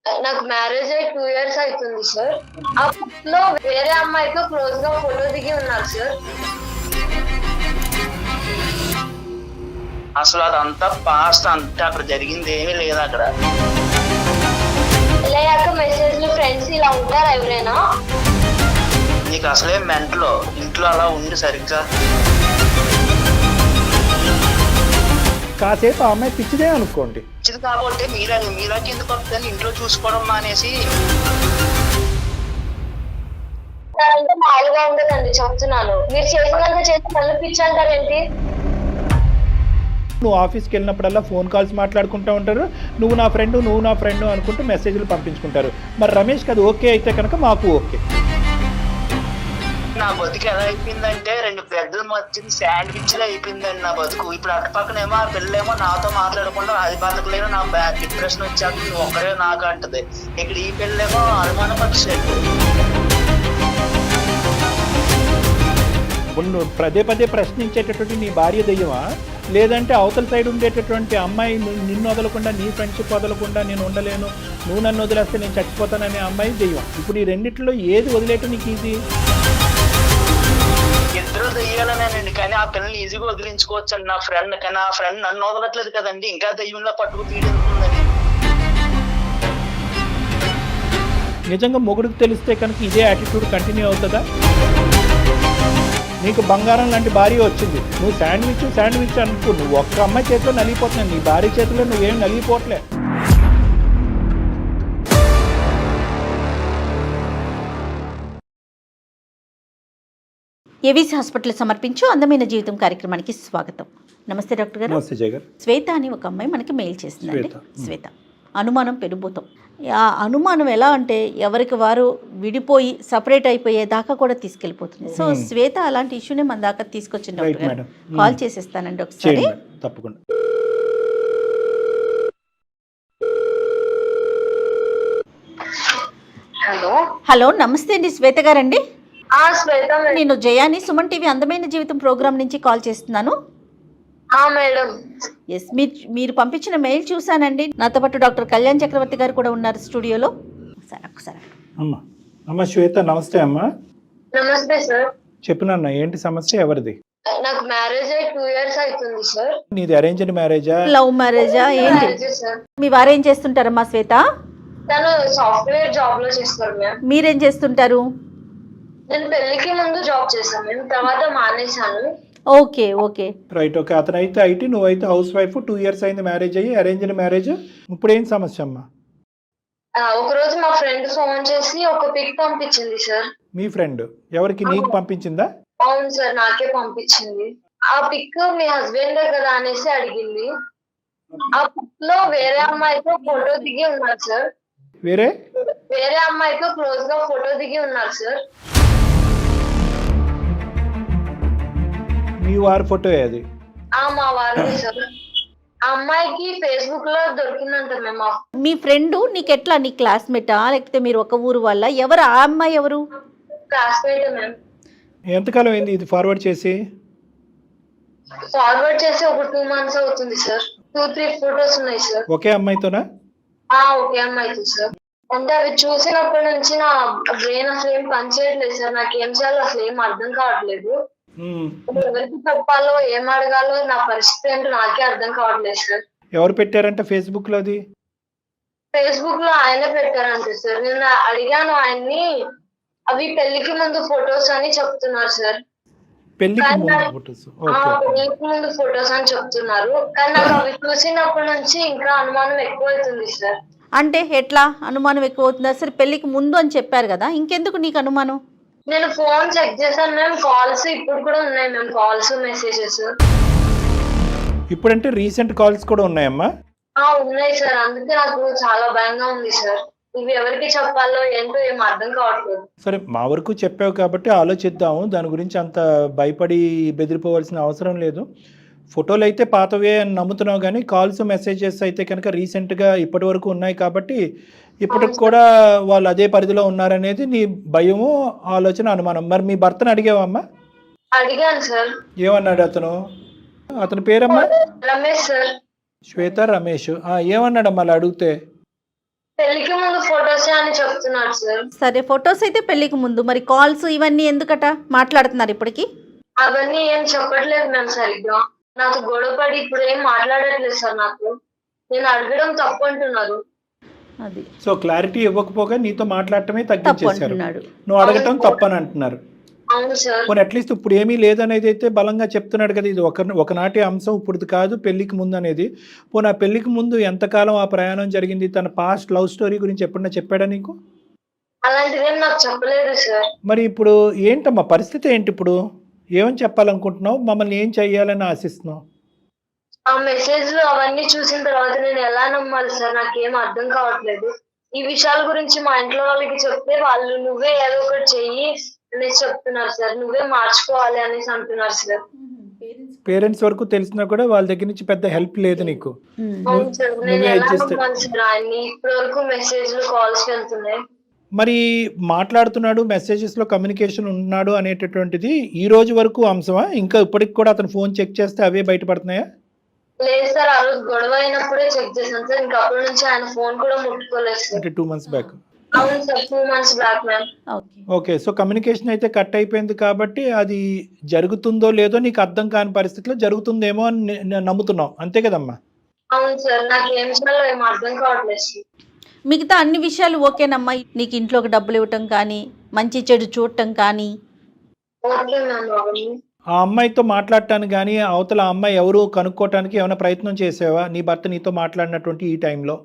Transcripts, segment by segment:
నాకు మ్యారేజ్ అయ్యి 2 ఇయర్స్ అవుతుంది సార్. అప్పట్లో వేరే అమ్మాయితో క్లోజ్ గా ఫోటో దిగి ఉన్నారు సార్. అసలు అదంతా పాస్ట్, అంతా అక్కడ జరిగింది ఏమీ లేదు అక్కడ. లేక మెసేజ్లు ఫ్రెండ్స్ ఇలా ఉంటారా ఎవరైనా? నీకు అసలే మెంటలో ఇంట్లో అలా ఉండి సరిగ్గా. కాసేపు ఆ అమ్మాయి పిచ్చిదే అనుకోండి. పిచ్చిది కాబట్టి మీలాంటి ఎందుకు వస్తుంది ఇంట్లో చూసుకోవడం మానేసి. మామూలుగా ఉండదండి చెప్తున్నాను. మీరు చేసినంత చేసి మళ్ళీ పిచ్చి అంటారేంటి? నువ్వు ఆఫీస్కి వెళ్ళినప్పుడల్లా ఫోన్ కాల్స్ మాట్లాడుకుంటూ ఉంటారు, నువ్వు నా ఫ్రెండ్ అనుకుంటూ మెసేజ్లు పంపించుకుంటారు. మరి రమేష్కి అది ఓకే అయితే కనుక మాకు ఓకే. నా బతుకు ఎలా అయిపోయిందంటే 2 పెద్దల మధ్య శాండ్విచ్ లా అయిపోయిందండి నా బతుకు. ఇప్పుడు అటు పక్కనేమో ఆ పిల్లేమో నాతో మాట్లాడకుండా అది బతకలేదు, నా డిప్రెషన్ వచ్చాక నువ్వు ఒక్కడే నాకు అంటది. ఇక్కడ ఈ పిల్లేమో అనుమాన పక్షులు. ఇప్పుడు నువ్వు పదే ప్రశ్నించేటటువంటి నీ భార్య దెయ్యమా, లేదంటే అవతల సైడ్ ఉండేటటువంటి అమ్మాయి నిన్ను వదలకుండా, నీ ఫ్రెండ్షిప్ వదలకుండా నేను ఉండలేను, నువ్వు నన్ను వదిలేస్తే నేను చచ్చిపోతాననే అమ్మాయి దెయ్యం. ఇప్పుడు ఈ రెండిట్లో ఏది వదిలేయటం నీకు ఈజీ? ఇద్దరు దెయ్యాలనేనండి, కానీ ఆ పిల్లల్ని ఈజీగా వదిలించుకోవచ్చు అండి. నా ఫ్రెండ్ కానీ ఆ ఫ్రెండ్ నన్ను వదలట్లేదు కదండి, ఇంకా దెయ్యంలో పట్టుకు తీడుతుందని. నిజంగా మొగుడికి తెలిస్తే కనుక ఇదే యాటిట్యూడ్ కంటిన్యూ అవుతుందా? నీకు బంగారం లాంటి భార్య వచ్చింది, నువ్వు శాండ్విచ్ అనుకో, నువ్వు ఒక్క అమ్మాయి చేతిలో నలిగిపోతున్నావు, నీ భార్య చేతిలో నువ్వేం నలిగిపోవట్లే. ఏవీసీ హాస్పిటల్ సమర్పించు అందమైన జీవితం కార్యక్రమానికి స్వాగతం. నమస్తే డాక్టర్ గారు. నమస్తే జయ గారు. శ్వేత అని ఒక అమ్మాయి మనకి మెయిల్ చేసిందండి. శ్వేత అనుమానం పెనుభూతం. ఆ అనుమానం ఎలా అంటే ఎవరికి వారు విడిపోయి సపరేట్ అయిపోయేదాకా కూడా తీసుకెళ్ళిపోతుంది. సో శ్వేత అలాంటి ఇష్యూనే మన దాకా తీసుకొచ్చింది డాక్టర్ గారు. కాల్ చేసేస్తానండి ఒకసారి. తప్పకుండా. హలో నమస్తే అండి శ్వేత గారండి. శ్వేత నేను జయాని సుమన్ టీవీ అందమైన జీవితం ప్రోగ్రామ్ నుంచి కాల్ చేస్తున్నాను. మేడం. ఎస్, మీరు పంపించిన మెయిల్ చూసానండి. నాతో పాటు డాక్టర్ కళ్యాణ్ చక్రవర్తి గారు కూడా ఉన్నారు స్టూడియోలో. ఒకసారి అమ్మా శ్వేత నమస్తే అమ్మా. నమస్తే సార్. చెప్పినన్నా ఏంటి సమస్య, ఎవరిది? నాకు మ్యారేజ్ అయ్యి 2 ఇయర్స్ అవుతుంది సార్. నీది అరేంజ్డ్ మ్యారేజా, లవ్ మ్యారేజా ఏంటి? మీ వారు ఏం చేస్తుంటారమ్మా శ్వేత? తను సాఫ్ట్వేర్ జాబ్ లో చేస్తారు మ్యామ్. మీరేం చేస్తుంటారు? నేను పెళ్లికి ముందు జాబ్ చేశాను మ్యామ్, తర్వాత మానేశాను. Okay okay right. ఓకే, అతనైతే ఐటీ, నువ్వైతే హౌస్ వైఫ్. 2 ఇయర్స్ అయింది మ్యారేజ్ అయ్యి, అరేంజ్డ్ మ్యారేజ్. ఇప్పుడు ఏం సమస్య అమ్మా? ఒక రోజు మా ఫ్రెండ్ ఫోన్ చేసి ఒక పిక్ పంపించింది సార్. మీ ఫ్రెండ్ ఎవరికి, నీకు పంపించిందా? అవును సార్, నాకే పంపించింది. ఆ పిక్ మీ హస్బెండ్ కదా అనేసి అడిగింది. ఆ పిక్ లో వేరే అమ్మాయితో ఫోటో దిగి ఉన్నారు సార్. వేరే అమ్మాయితో క్లోజ్ గా ఫోటో దిగి ఉన్నారు సార్. మీ వారి ఫోటో అది? మా వారిని సార్. ఆ అమ్మాయికి ఫేస్బుక్ లో దొరికిందంట మేము. మీ ఫ్రెండ్ నీకు ఎట్లా, నీ క్లాస్మేటా లేకపోతే మీరు ఒక ఊరు వాళ్ళ? ఎవరు ఆ అమ్మాయి? ఎవరు? Classmate ma'am. ఎంతకాలం అయింది ఇది ఫార్వర్డ్ చేసి? ఒక 2 months అవుతుంది సార్. 2-3 ఫోటోస్ ఉన్నాయి సార్. ఒకే అమ్మాయితోనా? ఒకే అమ్మాయితో సార్. అంటే అవి చూసినప్పటి నుంచి నా బ్రెయిన్ అసలు ఏం పనిచేయట్లేదు సార్. నాకు ఏం చేయాలో అసలు ఏం అర్థం కావట్లేదు. ఎవరికి చెప్పాలో ఏం అడగాలో నా పరిస్థితి ఏంటో నాకే అర్థం కావట్లేదు సార్. ఎవరు పెట్టారంటే ఫేస్బుక్ లో? అది ఫేస్బుక్ లో ఆయనే పెట్టారంటే సార్. నేను అడిగాను ఆయన్ని, అవి పెళ్లికి ముందు ఫొటోస్ అని చెప్తున్నారు సార్. పెళ్లికి ముందు ఫొటోస్ అని చెప్తున్నారు, కానీ నాకు అవి చూసినప్పటి నుంచి ఇంకా అనుమానం ఎక్కువ అవుతుంది సార్. అంటే ఎట్లా అనుమానం ఎక్కువ అవుతుందా? సరే పెళ్లికి ముందు అని చెప్పారు కదా, ఇంకెందుకు నీకు అనుమానం? నేను ఫోన్ చెక్ చేశాను మ్యామ్, కాల్స్ ఇప్పుడు కూడా ఉన్నాయి మ్యామ్, కాల్స్ మెసేజెస్. ఇప్పుడంటే రీసెంట్ కాల్స్ కూడా ఉన్నాయమ్మా? ఉన్నాయి సార్. అందుకే నాకు చాలా భయంగా ఉంది సార్. ఇవి ఎవరికి చెప్పాలో ఏంటో ఏం అర్థం కావట్లేదు. సరే, మా వరకు చెప్పావు కాబట్టి ఆలోచిద్దాము. దాని గురించి అంత భయపడి బెదిరిపోవాల్సిన అవసరం లేదు. ఫోటోలు అయితే పాతవే అని నమ్ముతున్నావు, కానీ కాల్స్ మెసేజెస్ అయితే కనుక రీసెంట్గా ఇప్పటి వరకు ఉన్నాయి కాబట్టి ఇప్పటికి కూడా వాళ్ళు అదే పరిధిలో ఉన్నారనేది నీ భయము, ఆలోచన, అనుమానం. మరి మీ భర్తను అడిగావమ్మా? అడిగాను సార్. ఏమన్నాడు అతని పేరమ్మా? రమేష్ సార్. శ్వేత రమేష్. ఏమన్నాడమ్మా అలా అడిగితే? పెళ్లికి ముందు ఫొటోసే అని చెప్తున్నాడు సార్. సరే, ఫొటోస్ అయితే పెళ్లికి ముందు, మరి కాల్స్ ఇవన్నీ ఎందుకట మాట్లాడుతున్నారు ఇప్పటికి? అవన్నీ ఏం చెప్పట్లేదు మ్యామ్ సరిగ్గా. నాతో గొడవపడి ఇప్పుడు ఏం మాట్లాడట్లేదు సార్. నాకు నేను అడగడం తప్పు అంటున్నారు. అది సో క్లారిటీ ఇవ్వకపోగా నీతో మాట్లాడటమే తప్పు తగ్గించేశారు, అంటున్నాడు. నువ్వు అడగటం తప్పని అంటున్నారు. అవును సార్. పోనీ అట్లీస్ట్ ఇప్పుడు ఏమీ లేదనేది అయితే బలంగా చెప్తున్నాడు కదా, ఇది ఒకనాటి అంశం, ఇప్పుడు కాదు పెళ్లికి ముందు అనేది. పోనీ ఆ పెళ్లికి ముందు ఎంతకాలం ఆ ప్రయాణం జరిగింది, తన పాస్ట్ లవ్ స్టోరీ గురించి ఎప్పుడన్నా చెప్పాడా నీకు? అలాంటిదేం నాకు చెప్పలేదు సార్. మరి ఇప్పుడు ఏంటమ్మా పరిస్థితి ఏంటి, ఇప్పుడు ఏమని చెప్పాలనుకుంటున్నావు, మమ్మల్ని ఏం చెయ్యాలని ఆశిస్తున్నావు? ఆ మెసేజ్లు అవన్నీ చూసిన తర్వాత నేను ఎలా నమ్మాలి సార్? నాకేం అర్థం కావట్లేదు. ఈ విషయాల గురించి మా ఇంట్లో వాళ్ళకి చెప్తే వాళ్ళు నువ్వే ఏదో ఒకటి చెయ్యి అనేసి చెప్తున్నారు సార్. నువ్వే మార్చుకోవాలి అనేసి అంటున్నారు సార్. పేరెంట్స్ వరకు తెలిసినా కూడా వాళ్ళ దగ్గర నుంచి పెద్ద హెల్ప్ లేదు నీకు. అవును సార్. నేను నువ్వే ఎలా adjust- నమ్మాలి సార్ ఆయన్ని? ఇప్పటి వరకు మెసేజ్లు కాల్స్ వెళ్తున్నాయి. మరి మాట్లాడుతున్నాడు, మెసేజెస్ లో కమ్యూనికేషన్ ఉన్నాడు అనేటటువంటిది ఈ రోజు వరకు అంశమా? ఇంకా ఇప్పటికి కూడా అతను ఫోన్ చెక్ చేస్తే అవే బయటపడుతున్నాయా? లేదు సార్, ఆ రోజు గొడవ అయినప్పుడే చెక్ చేశాను సార్. ఇంకా అప్పటి నుంచి ఆయన ఫోన్ కూడా ముట్టుకోలేదు సార్. అంటే 2 months బ్యాక్. అవును sir, 2 months back ma'am. Okay. Okay, so communication అయితే కట్ అయిపోయింది కాబట్టి అది జరుగుతుందో లేదో నీకు అర్థం కాని పరిస్థితిలో జరుగుతుందేమో అని నమ్ముతున్నావు, అంతే కదమ్మా? అవును సార్, నాకు ఏం చేయాలో ఏం అర్థం కావట్లేదు సార్. మిగతా అన్ని విషయాలు ఓకేనమ్మా? నీకు ఇంట్లోకి డబ్బులు ఇవ్వటం కానీ, మంచి చెడు చూడటం కానీ? Okay ma'am. అవన్నీ ఆ అమ్మాయితో మాట్లాడటానికి కానీ, అవతల ఆ అమ్మాయి ఎవరు కనుక్కోవటానికి ఏమైనా ప్రయత్నం చేసావా నీ భర్త నీతో మాట్లాడినటువంటి ఈ టైంలో?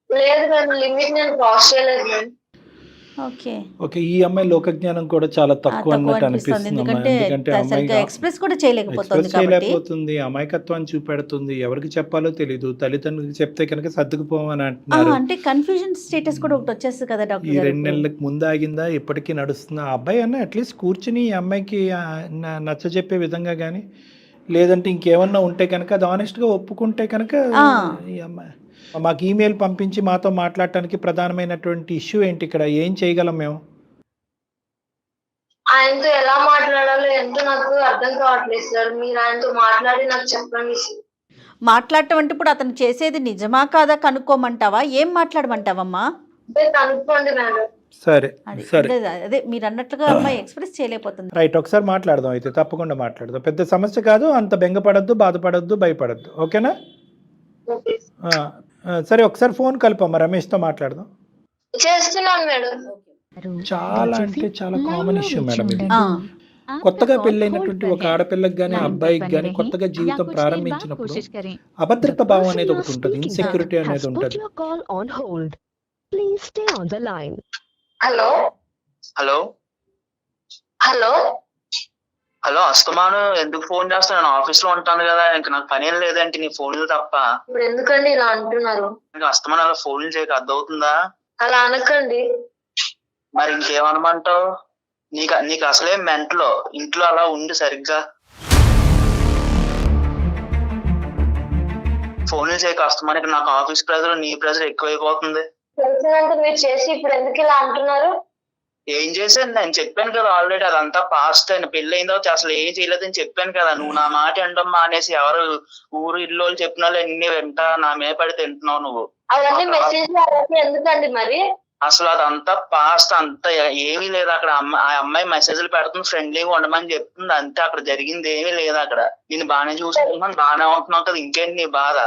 లేదు మ్యామ్, లిమిట్ నేను క్రాస్ చేయలేదు మ్యామ్. ఓకే. ఓకే, ఈ అమ్మాయి లోకజ్ఞానం కూడా చాలా తక్కువ అన్నట్టు అనిపిస్తుంది, అనిపిస్తుంది అమ్మా. ఎందుకంటే ఎందుకంటే సరిగ్గా అమ్మాయి ఎక్స్ప్రెస్ కూడా చేయలేకపోతుంది ఎక్స్ప్రెస్ కాబట్టి. చేయలేకపోతుంది, అమాయకత్వాన్ని చూపెడుతుంది, ఎవరికి చెప్పాలో తెలీదు, తల్లిదండ్రులకు చెప్తే కనుక సర్దుకుపోమని అంటున్నారు. అంటే కన్ఫ్యూజన్ స్టేటస్ కూడా ఒకటి వచ్చేస్తుంది కదా ఈ డాక్టర్ 2 గారు. నెలలకు ముందు ఆగిందా, ఇప్పటికీ నడుస్తుందా? ఆ అబ్బాయి అన్న అట్లీస్ట్ కూర్చుని ఈ అమ్మాయికి నచ్చజెప్పే విధంగా కానీ, లేదంటే ఇంకేమన్నా ఉంటే కనుక అది ఆనెస్ట్గా ఒప్పుకుంటే కనుక ఈ అమ్మాయి మాకు ఈమెయిల్ పంపించి మాతో మాట్లాడటానికి ప్రధానమైనటువంటి ఇష్యూ ఏంటి, ఇక్కడ ఏం చేయగలం మేము? ఆయనతో ఎలా మాట్లాడాలో ఎంతో నాకు అర్థం కావట్లేదు సార్. మీరు ఆయనతో మాట్లాడి నాకు చెప్పండి సార్. మాట్లాడటం అంటే ఇప్పుడు అతను చేసేది నిజమా కాదా కనుక్కోమంటావా, ఏం మాట్లాడమంటావమ్మా? అంటే కనుక్కోండి మేడం. సరే అది సరే అదే మీరు అన్నట్లుగా అమ్మాయి ఎక్స్ప్రెస్ చేయలేకపోతుంది. రైట్, ఒకసారి మాట్లాడదాం అయితే, తప్పకుండా మాట్లాడదాం. పెద్ద సమస్య కాదు, అంత బెంగపడద్దు, బాధపడద్దు, భయపడద్దు, ఓకేనా? ఓకే. సరే, ఒకసారి ఫోన్ కలపమ్మా, రమేష్తో మాట్లాడదాం. చేస్తున్నాను మేడం. చాలా అంటే చాలా కామన్ ఇష్యూ మేడం ఇది. కొత్తగా పెళ్ళైనటువంటి ఒక ఆడపిల్లకి కానీ అబ్బాయికి కానీ కొత్తగా జీవితం ప్రారంభించినప్పుడు అభద్రత భావం అనేది ఒకటి ఉంటుంది, ఇన్సెక్యూరిటీ అనేది ఉంటుంది. హలో హలో హలో హలో, అస్తమాను ఎందుకు ఫోన్ చేస్తాను? నేను ఆఫీస్ లో ఉంటాను కదా, ఇంకా నాకు పని ఏం లేదంటే నీ ఫోన్లు తప్ప. ఇప్పుడు ఎందుకండి ఇలా అంటున్నారు? ఇంకా అస్తమాను అలా ఫోన్లు చేయక అర్థమవుతుందా? అలా అనకండి. మరి ఇంకేమనమంటావు? నీకు అసలే మెంటలో ఇంట్లో అలా ఉండి సరిగ్గా ఫోన్లు చేయక అస్తమానికి నాకు ఆఫీస్ ప్రెజర్ నీ ప్రెజర్ ఎక్కువైపోతుంది. తెలిసినంత మీరు చేసి ఇప్పుడు ఎందుకు ఇలా అంటున్నారు? ఏం చేశాను? నేను చెప్పాను కదా ఆల్రెడీ, అదంతా పాస్ట్ అని. పెళ్లి అయిన తర్వాత అసలు ఏం చేయలేదని చెప్పాను కదా. నువ్వు నా మాట వినడం మానేసి ఎవరు ఊరు ఇల్లు వాళ్ళు చెప్పిన వాళ్ళు అన్ని వెంట నా మీద పడి తింటున్నావు నువ్వు. అవన్నీ మెసేజ్ ఎందుకండి మరి? అసలు అదంతా పాస్ట్, అంతా ఏమీ లేదు అక్కడ. ఆ అమ్మాయి మెసేజ్లు పెడుతుంది, ఫ్రెండ్లీగా ఉండమని చెప్తుంది, అంతే. అక్కడ జరిగింది ఏమీ లేదు అక్కడ. నేను బాగానే చూసుకుంటున్నాను, బాగానే ఉంటున్నావు కదా, ఇంకేంటి నీ బాధ?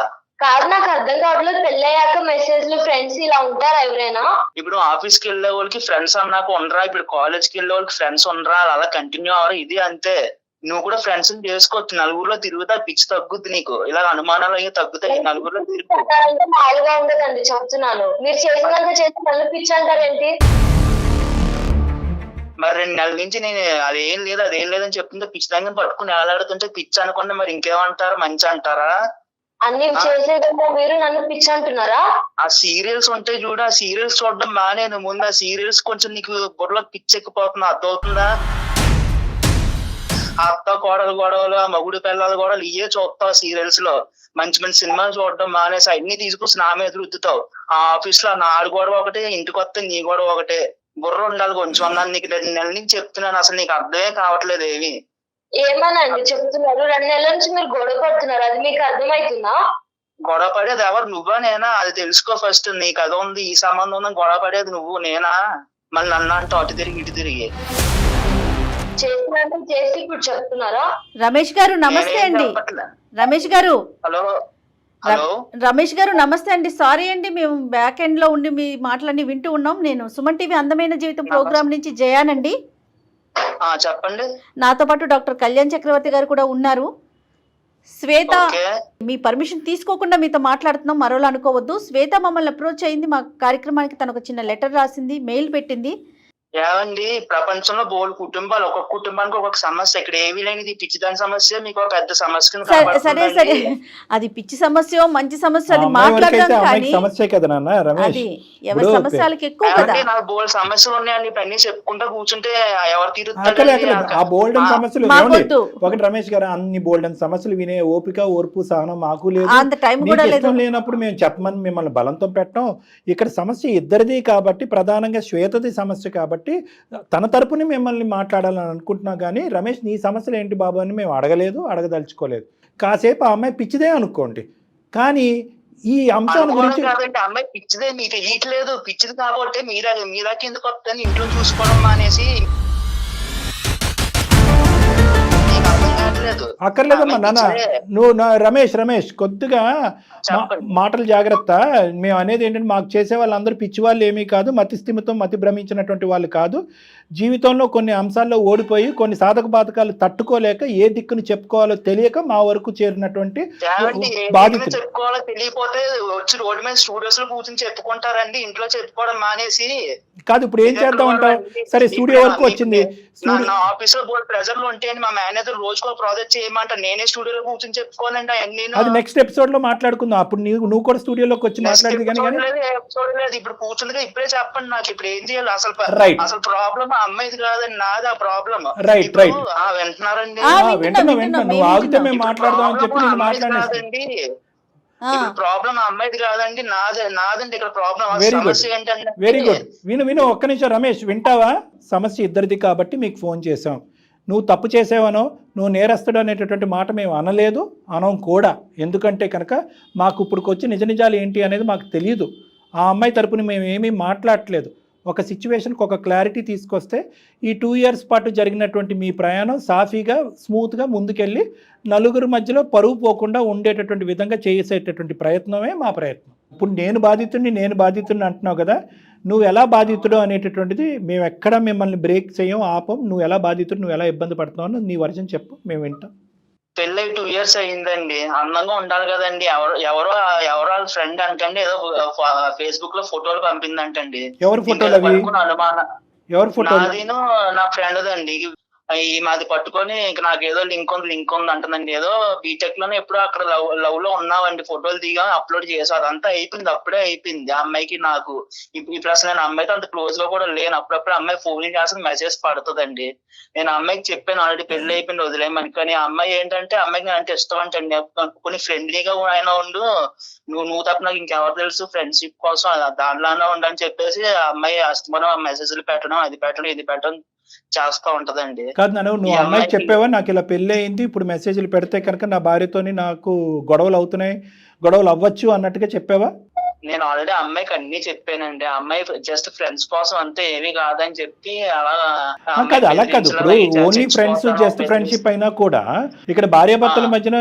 కాదు, నాకు అర్థం కావట్లేదు. పెళ్ళయ్యాక మెసేజ్లు ఫ్రెండ్స్ ఇలా ఉంటారా ఎవరైనా? ఇప్పుడు ఆఫీస్ కి వెళ్ళే వాళ్ళకి ఫ్రెండ్స్ అన్నాక ఉండరా, ఇప్పుడు కాలేజ్ కి వెళ్ళే వాళ్ళకి ఫ్రెండ్స్ ఉండరా, అలా కంటిన్యూ అవరు. ఇది అంతే. నువ్వు కూడా ఫ్రెండ్స్ చేసుకోవచ్చు, నలుగురిలో తిరుగుతా, పిచ్చి తగ్గుద్ది నీకు, ఇలా అనుమానాలు అవి తగ్గుతాయి నలుగురిలో తిరుగు. మామూలుగా ఉండదండి, చెప్తున్నాను. మీరు చేసినాక చేసి మళ్ళీ పిచ్చి అంటారేంటి? మరి 2 నెలల నుంచి నేను అదేం లేదని చెప్తుంటే పిచ్చి దగ్గర పట్టుకుని ఏలాడుతుంటే పిచ్చి అనుకుంటే మరి ఇంకేమంటారు? మంచి అంటారా? అన్ని చేసేదేమో మీరు నన్ను పిచ్చి అంటున్నారా? ఆ సీరియల్స్ ఉంటాయి చూడు, ఆ సీరియల్స్ చూడడం మానేను. ముందు ఆ సీరియల్స్ కొంచెం నీకు బుర్రలో పిచ్చి ఎక్కిపోతున్నా, అర్థమవుతుందా? అత్త కోడలు గొడవలు, ఆ మగుడు పిల్లల గొడవలు ఇవే చూస్తావు సీరియల్స్ లో. మంచి మంచి సినిమాలు చూడడం మానేసి అన్ని తీసుకొచ్చి నా మీద రుద్దుతావు. ఆ ఆఫీస్ లో నా గొడవ ఒకటే, ఇంటికి వస్తే నీ గొడవ ఒకటే. బుర్ర ఉండాలి కొంచెం అన్నాను నీకు. 2 నెలల నుంచి చెప్తున్నాను, అసలు నీకు అర్థమే కావట్లేదు ఏమి. ఏమనండి చెప్తున్నారు? 2 నెలల నుంచి మీరు గొడవ పడుతున్నారు, అది మీకు అర్థమవుతుందా? గొడవ పడేది ఎవరు, నువ్వా నేనా? అది తెలుసుకో ఫస్ట్. నీకు అది ఉంది, ఈ సంబంధం ఉంది, గొడవ పడేది నువ్వు నేనా? మళ్ళీ నన్ను అంటూ అటు తిరిగి ఇటు తిరిగి చేసినట్టు చేసి ఇప్పుడు చెప్తున్నారా? రమేష్ గారు నమస్తే అండి. రమేష్ గారు, హలో హలో రమేష్ గారు నమస్తే అండి. సారీ అండి, మేము బ్యాక్ ఎండ్ లో ఉండి మీ మాటలన్నీ వింటూ ఉన్నాం. నేను సుమన్ టీవీ అందమైన జీవితం ప్రోగ్రామ్ నుంచి జయానండి. చెప్పండి. నాతో పాటు డాక్టర్ కళ్యాణ్ చక్రవర్తి గారు కూడా ఉన్నారు. శ్వేత, ఓకే. మీ పర్మిషన్ తీసుకోకుండా మీతో మాట్లాడుతున్నాం, మరోలా అనుకోవద్దు. శ్వేత మమ్మల్ని అప్రోచ్ అయింది, మా కార్యక్రమానికి తనకు చిన్న లెటర్ రాసింది, మెయిల్ పెట్టింది. ఏమండి, ప్రపంచంలో బోల్డ్ కుటుంబాలు, ఒక్కొక్క కుటుంబానికి ఒక్కొక్క సమస్య. ఇక్కడ ఏమీ లేనిది పిచ్చిదాని సమస్య మీకు ఒక పెద్ద సమస్య కింద సరే కనబడుతుందండి. సరే, అది పిచ్చి సమస్య మంచి సమస్య అది ఆ అమ్మాయి వరకైతే మాట్లాడదాం, ఆ అమ్మాయికి కానీ సమస్య కదా నాన్న రమేష్. అది ఎవరి ఇప్పుడు సమస్యలకి ఎక్కువ కదా. ఏమండి, నాకు బోల్డ్ సమస్యలు ఉన్నాయండి. ఇప్పుడు అన్ని చెప్పుకుంటా కూర్చుంటే ఎవరు అక్కలే తీరుతారు? ఆ బోల్డెన్ సమస్యలు ఏమండి? మాకొద్దు. ఒకటి రమేష్ గారు, అన్ని బోల్డెన్ సమస్యలు వినే ఓపిక, ఓర్పు, సహనం మాకు లేదు. అంత టైం నీకు కూడా లేదు. ఇష్టం లేనప్పుడు మేము చెప్పమని మిమ్మల్ని బలంతో పెట్టాం. ఇక్కడ సమస్య ఇద్దరిది కాబట్టి, ప్రధానంగా శ్వేతది సమస్య కాబట్టి తన తరపుని మిమ్మల్ని మాట్లాడాలని అనుకుంటున్నా. కానీ రమేష్, నీ సమస్యలు ఏంటి బాబు అని మేము అడగలేదు, అడగదలుచుకోలేదు. కాసేపు ఆ అమ్మాయి పిచ్చిదే అనుకోండి, కానీ ఈ అంశాల గురించి కాదండి, అమ్మాయి పిచ్చిదే, మీకు తెలియట్లేదు. పిచ్చిది కాబట్టి మీరాకి ఎందుకు వస్తాను, ఇంట్లో చూసుకోవడం అనేసి మీకు అర్థం కావట్లేదు. అక్కర్లేదమ్మా నాన్న. నువ్వు రమేష్ కొద్దిగా చెప్పండి. మాటలు జాగ్రత్త. మేము అనేది ఏంటంటే, మాకు చేసే వాళ్ళందరూ పిచ్చి వాళ్ళు ఏమీ కాదు, మతి స్థిమితం, మతి భ్రమించినటువంటి వాళ్ళు కాదు. జీవితంలో కొన్ని అంశాల్లో ఓడిపోయి కొన్ని సాధక బాధకాలు తట్టుకోలేక ఏ దిక్కును చెప్పుకోవాలో తెలియక మా వరకు చేరినటువంటి బాధితులు. చెప్పుకోవాలో తెలియపోతే వచ్చి రోడ్డు మీద స్టూడియోస్ లో కూర్చొని చెప్పుకుంటారండి, ఇంట్లో చెప్పుకోవడం మానేసి. కాదు, ఇప్పుడు ఏం చేద్దాం అంటావు? సరే, స్టూడియో వరకు వచ్చింది. నా ఆఫీస్ లో బోర్డు ప్రెజర్ లో ఉంటే మా మేనేజర్ రోజుకో ప్రాజెక్ట్ చేయమంటారు, నేనే స్టూడియోలో కూర్చొని చెప్పుకోనండి అవన్నీ. అది నెక్స్ట్ ఎపిసోడ్ లో మాట్లాడుకుందాం. అప్పుడు నువ్వు కూడా స్టూడియోలోకి వచ్చి మాట్లాడేది. కానీ చూడలేదు, ఇప్పుడు కూర్చుందిగా ఇప్పుడే చెప్పండి నాకు ఇప్పుడు ఏం చేయాలి అసలు. రైట్. అసలు ప్రాబ్లం అమ్మాయిది కాదండి, నాది ఆ ప్రాబ్లం. రైట్. వింటున్నారండి? వింటున్నా. నువ్వు ఆగితే మేము మాట్లాడదాం అని చెప్పి నేను మాట్లాడేది. ప్రాబ్లం అమ్మాయిది కాదండి, నాదండి ఇక్కడ ప్రాబ్లం. సమస్య ఏంటంటే, వెరీ గుడ్. విను ఒక్క నిమిషం రమేష్, వింటావా? సమస్య ఇద్దరిది కాబట్టి మీకు ఫోన్ చేసాం. నువ్వు తప్పు చేసావనో, నువ్వు నేరస్తుడు అనేటటువంటి మాట మేము అనలేదు, అనం కూడా. ఎందుకంటే కనుక మాకు ఇప్పుడుకొచ్చి నిజ నిజాలు ఏంటి అనేది మాకు తెలియదు. ఆ అమ్మాయి తరపున మేము ఏమీ మాట్లాడట్లేదు. ఒక సిచ్యువేషన్కి ఒక క్లారిటీ తీసుకొస్తే ఈ 2 years పాటు జరిగినటువంటి మీ ప్రయాణం సాఫీగా, స్మూత్గా ముందుకెళ్ళి నలుగురు మధ్యలో పరువు పోకుండా ఉండేటటువంటి విధంగా చేసేటటువంటి ప్రయత్నమే మా ప్రయత్నం. ఇప్పుడు నేను బాధితుడిని అంటున్నావు కదా, నువ్వు ఎలా బాధితుడు అనేటటువంటిది మేము ఎక్కడ మిమ్మల్ని బ్రేక్ చేయం, ఆపం. నువ్వు ఎలా బాధితుడు, నువ్వు ఎలా ఇబ్బంది పడుతున్నావు నీ వర్షన్ చెప్పు, మేము వింటాం. పెళ్ళై 2 years అయిందండి. అందంగా ఉండాలి కదండి. ఎవరో వాళ్ళ ఫ్రెండ్ అంటండి ఏదో ఫేస్బుక్ లో ఫోటోలు పంపిందంటండి. ఎవరు ఫోటోలు అవి? అనుమానం. ఎవరు ఫోటోలు? నాదిను నా ఫ్రెండ్ దండి. ఈ మాది పట్టుకొని ఇంక నాకు ఏదో లింక్ ఉంది అంటుందండి. ఏదో బీటెక్ లోనే ఎప్పుడో అక్కడ లవ్ లో ఉన్నావండి, ఫోటోలు దిగా అప్లోడ్ చేసాం. అదంతా అయిపోయింది, అప్పుడే అయిపోయింది. ఆ అమ్మాయికి నాకు ఇప్పుడు అసలు నేను అమ్మాయితో అంత క్లోజ్ గా కూడా లేను. అప్పుడప్పుడు అమ్మాయి ఫోన్ చేసి మెసేజ్ పడుతుందండి. నేను అమ్మాయికి చెప్పాను ఆల్రెడీ పెళ్లి అయిపోయింది వదిలేయమని. కానీ ఆ అమ్మాయి ఏంటంటే, అమ్మాయికి నేను అంటే ఇష్టం అంటండి. కొన్ని ఫ్రెండ్లీగా ఆయన ఉండు, నువ్వు తప్ప నాకు ఇంకెవరు తెలుసు, ఫ్రెండ్షిప్ కోసం దానిలోనే ఉండని చెప్పేసి ఆ అమ్మాయి అస్తమానం మెసేజ్లు పెట్టడం, అది పెట్టడం, ఇది పెట్టడం చేస్తా ఉంటదండి. కాదు నువ్వు అమ్మాయికి చెప్పావా నాకు ఇలా పెళ్లి అయింది, ఇప్పుడు మెసేజ్లు పెడితే కనుక నా భార్యతోని నాకు గొడవలు అవుతున్నాయి, గొడవలు అవ్వచ్చు అన్నట్టుగా చెప్పావా? నేను ఆల్రెడీ అమ్మాయికి అన్ని చెప్పానండి. అమ్మాయి జస్ట్ ఫ్రెండ్స్ కోసం అంతే, ఏమీ కాదని చెప్పి అలా కాదు. అలా కాదు, ఇప్పుడు ఓన్లీ ఫ్రెండ్స్, జస్ట్ ఫ్రెండ్షిప్ అయినా కూడా ఇక్కడ భార్యాభర్తల మధ్యన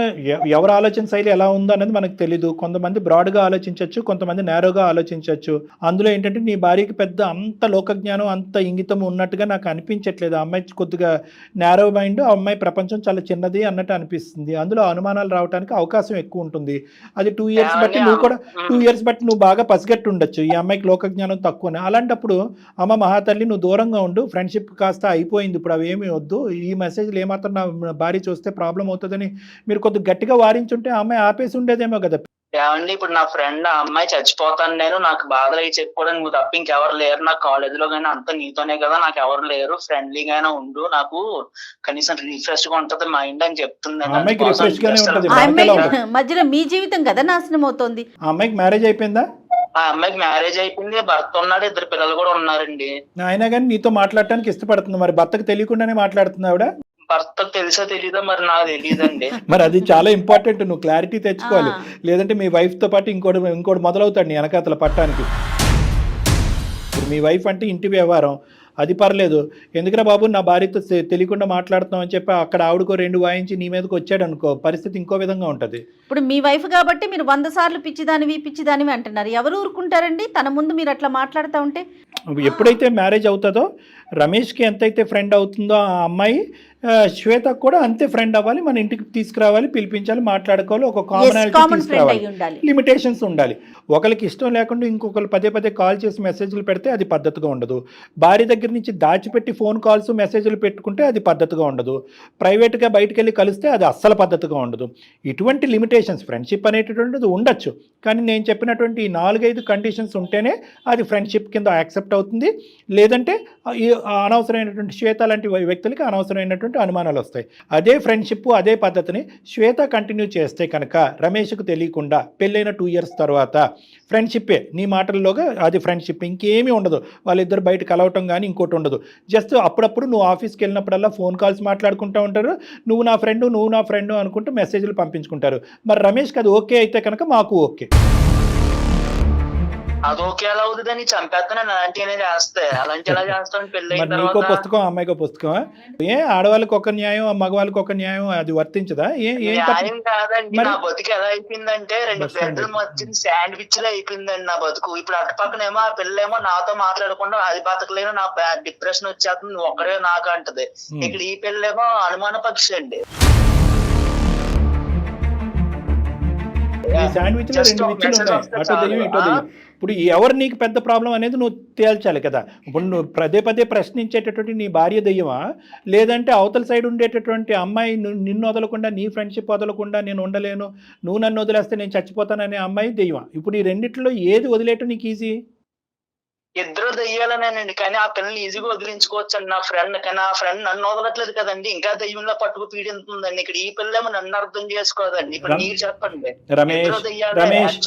ఎవరి ఆలోచన శైలి ఎలా ఉందో అనేది మనకు తెలీదు. కొంతమంది బ్రాడ్ గా ఆలోచించవచ్చు, కొంతమంది నేరోగా ఆలోచించవచ్చు. అందులో ఏంటంటే నీ భార్యకి పెద్ద అంత లోకజ్ఞానం, అంత ఇంగితం ఉన్నట్టుగా నాకు అనిపించట్లేదు. ఆ అమ్మాయి కొద్దిగా నేరో మైండ్, ఆ అమ్మాయి ప్రపంచం చాలా చిన్నది అన్నట్టు అనిపిస్తుంది. అందులో అనుమానాలు రావడానికి అవకాశం ఎక్కువ ఉంటుంది. అది 2 years బట్టి నువ్వు కూడా 2 years బట్టి నువ్వు బాగా పసిగట్టి ఉండొచ్చు ఈ అమ్మాయికి లోకజ్ఞానం తక్కువనే. అలాంటప్పుడు అమ్మ మహాతల్లి నువ్వు దూరంగా ఉండు, ఫ్రెండ్షిప్ కాస్త అయిపోయింది, ఇప్పుడు అవి ఏమీ వద్దు, ఈ మెసేజ్లు ఏమాత్రం నా భార్య చూస్తే ప్రాబ్లం అవుతుందని మీరు కొద్దిగా గట్టిగా వారించుంటే ఆ అమ్మాయి ఆపేసి ఉండేదేమో కదా. ఏమండి, ఇప్పుడు నా ఫ్రెండ్ ఆ అమ్మాయి చచ్చిపోతాను నేను, నాకు బాధలు అయి చెప్పుకోవడానికి నువ్వు తప్ప ఇంకెవరు లేరు నాకు కాలేజీలో, కానీ అంతా నీతోనే కదా, నాకు ఎవరు లేరు, ఫ్రెండ్లీగానే ఉండు, నాకు కనీసం రిఫ్రెష్ గా ఉంటది మైండ్ అని చెప్తుంది. మధ్యలో మీ జీవితం కదా నాశనం అవుతోంది. ఆ అమ్మాయికి మ్యారేజ్ అయిపోయిందా? ఆ అమ్మాయికి మ్యారేజ్ అయిపోయింది, భర్త ఉన్నాడు, 2 పిల్లలు కూడా ఉన్నారండి. అయినా కానీ నీతో మాట్లాడటానికి ఇష్టపడుతుంది. మరి భర్తకు తెలియకుండానే మాట్లాడుతుంది ఆవిడ? భర్తకు తెలుసో తెలీదో మరి నాకు తెలియదండి. మరి అది చాలా ఇంపార్టెంట్, నువ్వు క్లారిటీ తెచ్చుకోవాలి. లేదంటే మీ వైఫ్తో పాటు ఇంకోటి మొదలవుతాడు నీ వెనకాతల పట్టానికి. ఇప్పుడు మీ వైఫ్ అంటే ఇంటి వ్యవహారం, అది పర్లేదు. ఎందుకన్నా బాబు నా భార్యతో తెలియకుండా మాట్లాడుతున్నాం అని చెప్పి అక్కడ ఆవిడకో 2 వాయించి నీ మీదకి వచ్చాడు అనుకో, పరిస్థితి ఇంకో విధంగా ఉంటుంది. ఇప్పుడు మీ వైఫ్ కాబట్టి మీరు 100 సార్లు పిచ్చిదానివి అంటున్నారు. ఎవరు ఊరుకుంటారండి తన ముందు మీరు అట్లా మాట్లాడుతూ ఉంటే? ఎప్పుడైతే మ్యారేజ్ అవుతుందో రమేష్కి ఎంతైతే ఫ్రెండ్ అవుతుందో ఆ అమ్మాయి శ్వేతకు కూడా అంతే ఫ్రెండ్ అవ్వాలి, మన ఇంటికి తీసుకురావాలి, పిలిపించాలి, మాట్లాడుకోవాలి, ఒక కామనాలిటీ తీసుకురావాలి, లిమిటేషన్స్ ఉండాలి. ఒకరికి ఇష్టం లేకుండా ఇంకొకరు పదే కాల్ చేసి మెసేజ్లు పెడితే అది పద్ధతిగా ఉండదు. భార్య దగ్గర నుంచి దాచిపెట్టి ఫోన్ కాల్స్ మెసేజ్లు పెట్టుకుంటే అది పద్ధతిగా ఉండదు. ప్రైవేట్గా బయటకు వెళ్ళి కలిస్తే అది అస్సలు పద్ధతిగా ఉండదు. ఇటువంటి లిమిటేషన్స్ ఫ్రెండ్షిప్ అనేటటువంటిది ఉండొచ్చు, కానీ నేను చెప్పినటువంటి ఈ 4-5 కండిషన్స్ ఉంటేనే అది ఫ్రెండ్షిప్ కింద యాక్సెప్ట్ అవుతుంది. లేదంటే అనవసరమైనటువంటి శ్వేత లాంటి వ్యక్తులకి అనవసరమైనటువంటి అనుమానాలు వస్తాయి. అదే ఫ్రెండ్షిప్ అదే పద్ధతిని శ్వేత కంటిన్యూ చేస్తే కనుక రమేష్కు తెలియకుండా పెళ్ళైన 2 years తర్వాత ఫ్రెండ్షిప్పే, నీ మాటల్లోగా అది ఫ్రెండ్షిప్, ఇంకేమీ ఉండదు. వాళ్ళిద్దరు బయట కలవటం కానీ ఇంకోటి ఉండదు. జస్ట్ అప్పుడప్పుడు నువ్వు ఆఫీస్కి వెళ్ళినప్పుడల్లా ఫోన్ కాల్స్ మాట్లాడుకుంటూ ఉంటారు, నువ్వు నా ఫ్రెండ్ అనుకుంటూ మెసేజ్లు పంపించుకుంటారు. మరి రమేష్కి అది ఓకే అయితే కనుక మాకు ఓకే. అది ఓకే ఎలా అవుతుందని చంపేస్తాను అలాంటి చేస్తే, అలాంటి ఎలా చేస్తాను పెళ్ళి. నీకో పుస్తకం అమ్మాయికో పుస్తకం, ఆడవాళ్ళకి ఒక న్యాయం మగవాళ్ళకి ఒక న్యాయం, అది వర్తించదా? న్యాయం కాదండి. నా బతుకు ఎలా అయిపోయిందంటే 2 పెద్దల మధ్య శాండ్విచ్ లో అయిపోయిందండి నా బతుకు. ఇప్పుడు అటు పక్కనేమో ఆ పిల్లేమో నాతో మాట్లాడకుండా అది బతకలేను, నా డిప్రెషన్ వచ్చేస్తుంది, నువ్వు ఒక్కడే నాకు అంటది. ఇక్కడ ఈ పిల్లేమో అనుమాన పక్షి అండి. శాండ్విచ్ లో 2 విచ్చులు ఉన్నాయి, అటో దెయ్యం ఇటో దెయ్యం. ఇప్పుడు ఎవరు నీకు పెద్ద ప్రాబ్లం అనేది నువ్వు తేల్చాలి కదా. ఇప్పుడు నువ్వు పదే ప్రశ్నించేటటువంటి నీ భార్య దెయ్యమా, లేదంటే అవతల సైడ్ ఉండేటటువంటి అమ్మాయి నిన్ను వదలకుండా, నీ ఫ్రెండ్షిప్ వదలకుండా నేను ఉండలేను, నువ్వు నన్ను వదిలేస్తే నేను చచ్చిపోతాననే అమ్మాయి దెయ్యమా? ఇప్పుడు ఈ రెండిట్లో ఏది వదిలేయటం నీకు ఈజీ? ఇద్దరు దెయ్యాలనేనండి, కానీ ఆ పిల్లల్ని ఈజీగా వదిలించుకోవచ్చు అండి. నా ఫ్రెండ్, కానీ ఆ ఫ్రెండ్ నన్ను వదలట్లేదు కదండి, ఇంకా దెయ్యంలో పట్టుకు పీడింతుందండి. ఇక్కడ ఈ పిల్లేమో నన్ను అర్థం చేసుకోదండి. ఇప్పుడు మీరు చెప్పండి రమేష్,